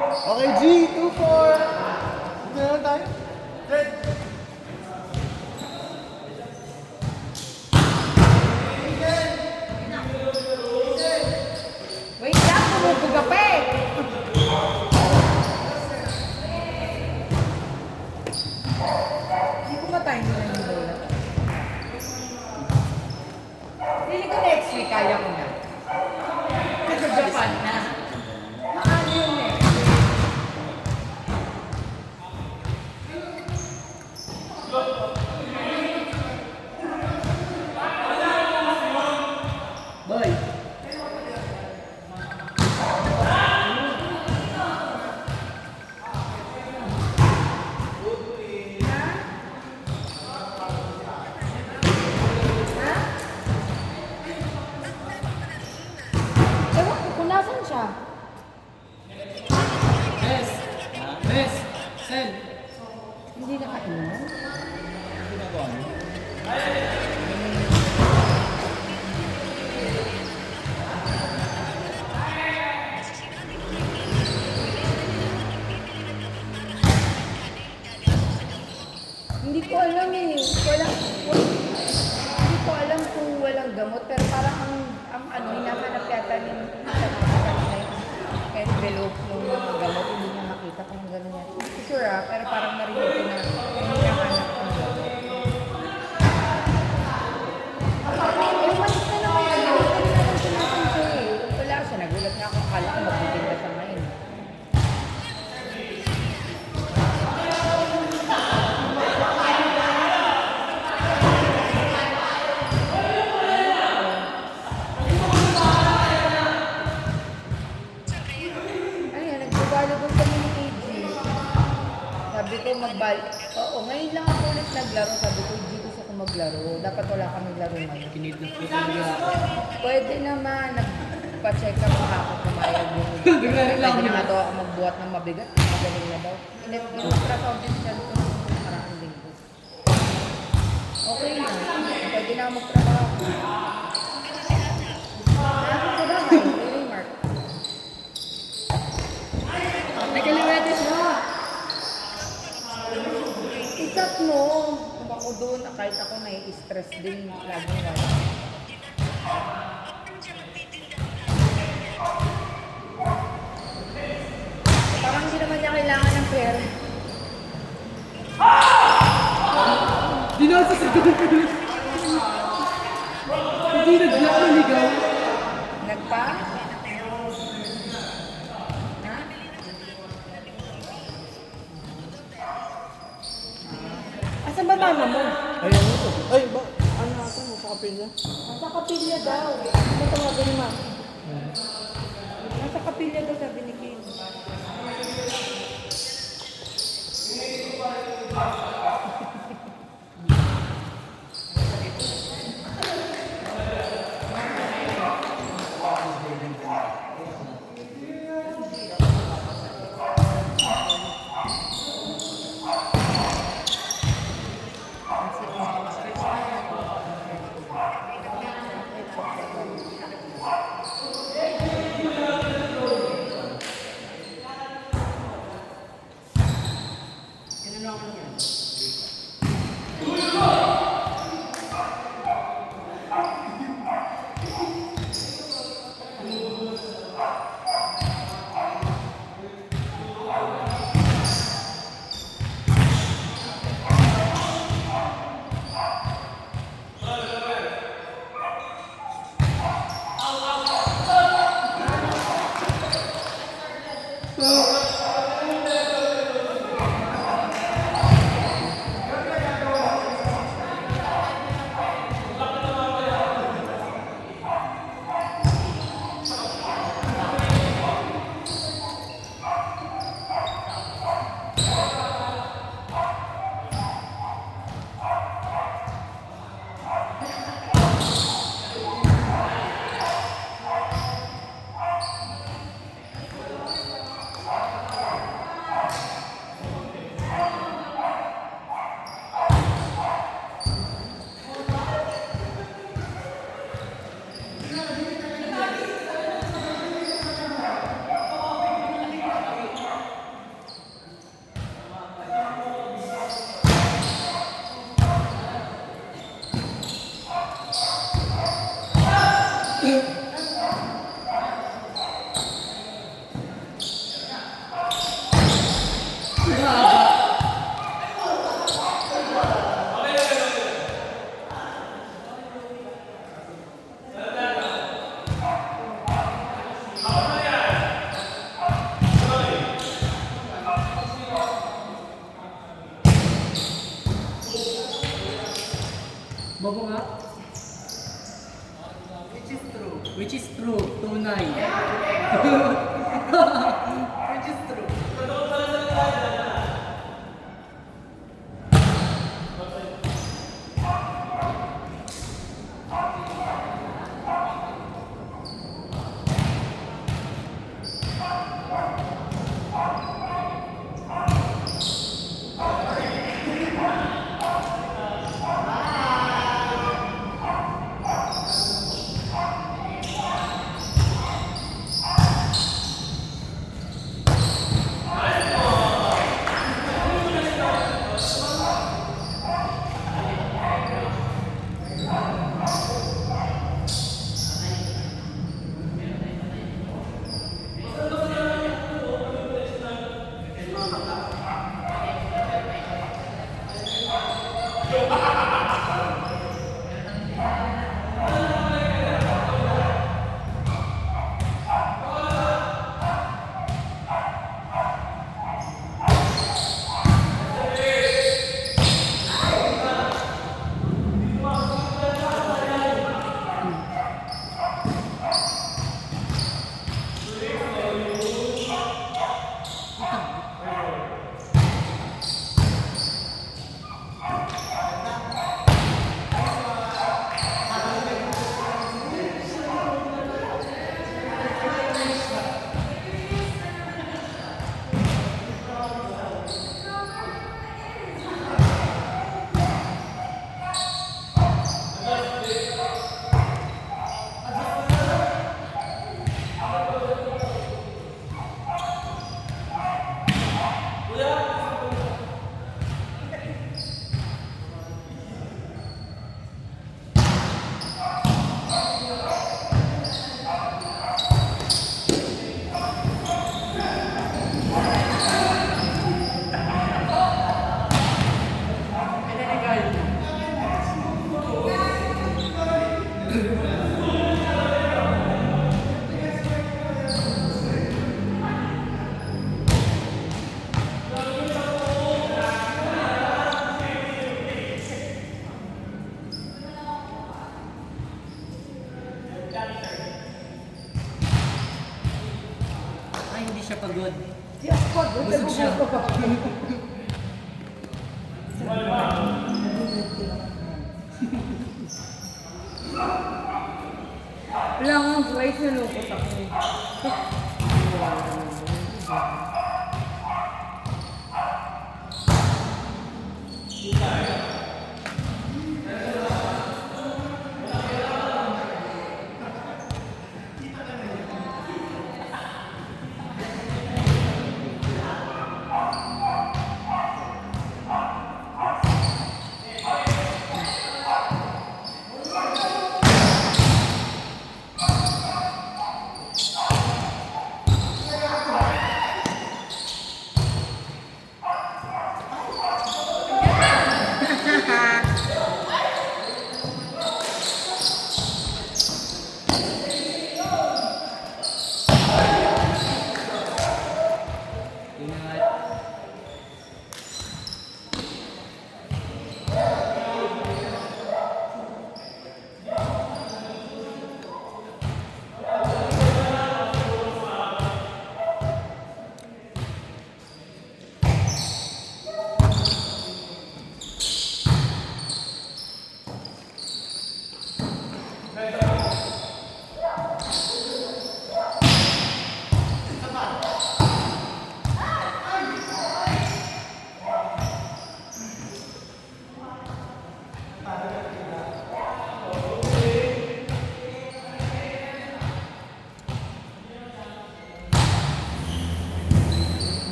Okay, G, 2-4. Dito na tayo. Red. Wait lang, bumubuga pa eh. Hindi ko matay nila yung bola. Feeling ko next week kaya ko na. Kasi Japan na. Maano yun eh. Boy. Ewan ko kung nasan siya. Bes. Bes. Sen. Hindi nakainom. Ginagawa mo? Hindi ko alam eh. Hindi ko alam kung walang gamot. Pero parang ang ano, hinahanap yata ni envelope ng mga gamot. Hindi niya makita kung gano'n yan. Hindi ko sure ah, pero parang narinig ko na hinahanap ng gamot. Eh, umalis na naman siya. Hindi naman siya natin siya eh. Wala siya. Nagulat nga ako. Akala ko magtitinda sa ngayon. Ayun, nagbabalibol kami ni KG. Sabi ko Oo, ngayon lang ako ulit naglaro. Sabi ko, hindi gusto ko maglaro. Dapat wala kami laro ngayon. Kinidnap ko talaga. Pwede naman, nagpa-check up ako pumayag yung Nagre-reklamo pwede na. na daw ako magbuhat ng mabigat. Magaling na daw. In-ultrasound din siya dito ng maraming linggo. Okay na. Pwede na ako magtrabaho. Ako ko daw, may Mark. Nagkaliwetes mo. Isap mo, kung ako doon, kahit ako nai-stress din, laging wala. Parang hindi naman niya kailangan ng pera. Dinasa sa gulong. Hindi nag-block na ligaw. Nagpa? Ha? Asan ba mama mo? Ayun ito. Ay, ba? Ano natin mo sa kapilya? Nasa kapilya daw. Ano tawagan ni mama? Nasa kapilya daw sabi ni Kim. Bago nga. Which is true. Which is true. Tunay. Which is true. Ay, hindi siya pagod. Yes, pagod. Busog siya. Wala nga, guys, nalungkot ako.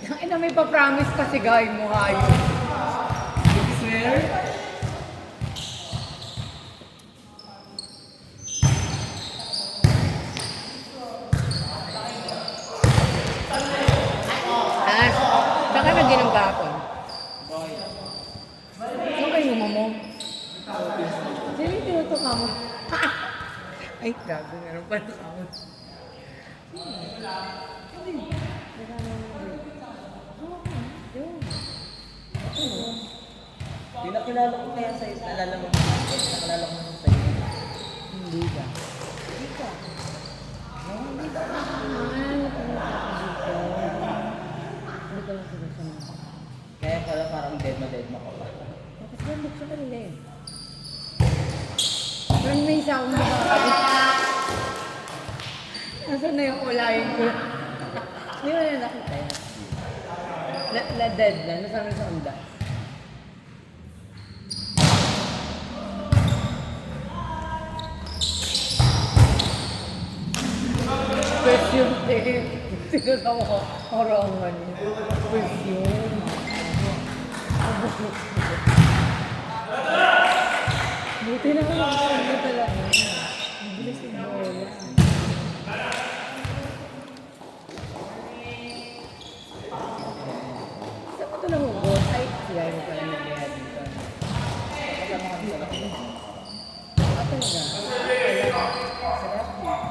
Ang ina, may pa-promise kasi gawin mo hayop. You swear? Ah, saan ka nag-inom kahapon? Saan kayo umamo? Sino yung tinutok ka mo? Ay, gago, meron pa na ako. Pinakilala ko kaya sa'yo, nalala mo. Nakilala ko naman sa'yo. Hindi ka. Hindi ka. Hindi ka. Hindi ka lang sinasama. Kaya pala parang dead na ka pa. Tapos yan, buksan ka nila eh. Parang may isa akong makakabit. Nasaan na yung ulayin ko? Hindi mo na nakita yan. Na-dead na. Nasaan na sa undas? Question din. Sinasama ko. Harangan niya. Question. Buti na lang ako ano talaga. Ang bilis yung bola. Saan mo ito nahugot? Ay, siya mo pala nag-iha dito. Ah, talaga? Sarap din.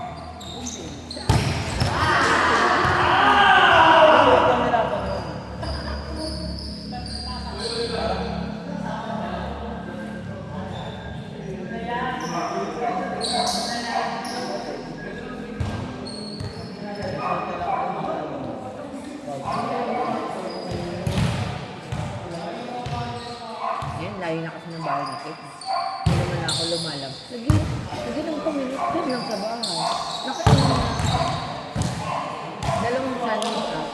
Yan, layo na kasi ng bahay ni Kate. Hindi naman na ako lumalab. Lagi ng paminit din lang sa bahay. Nakainom na. Dalawang sandwich up.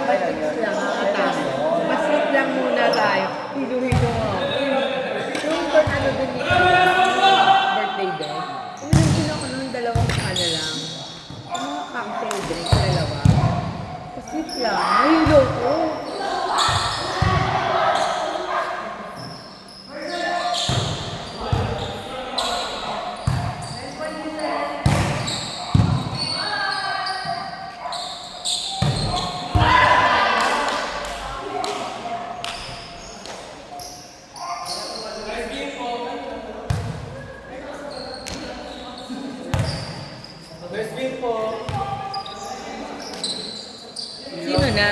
Patik lang, nakatama. Maslit lang muna tayo. Hilo-hilo nga ako. Yung ano din ni birthday din. Uminom din ako ng dalawang ano lang. Mga cocktail drink, dalawa. Paslit lang. Mahilo ko. Sino na?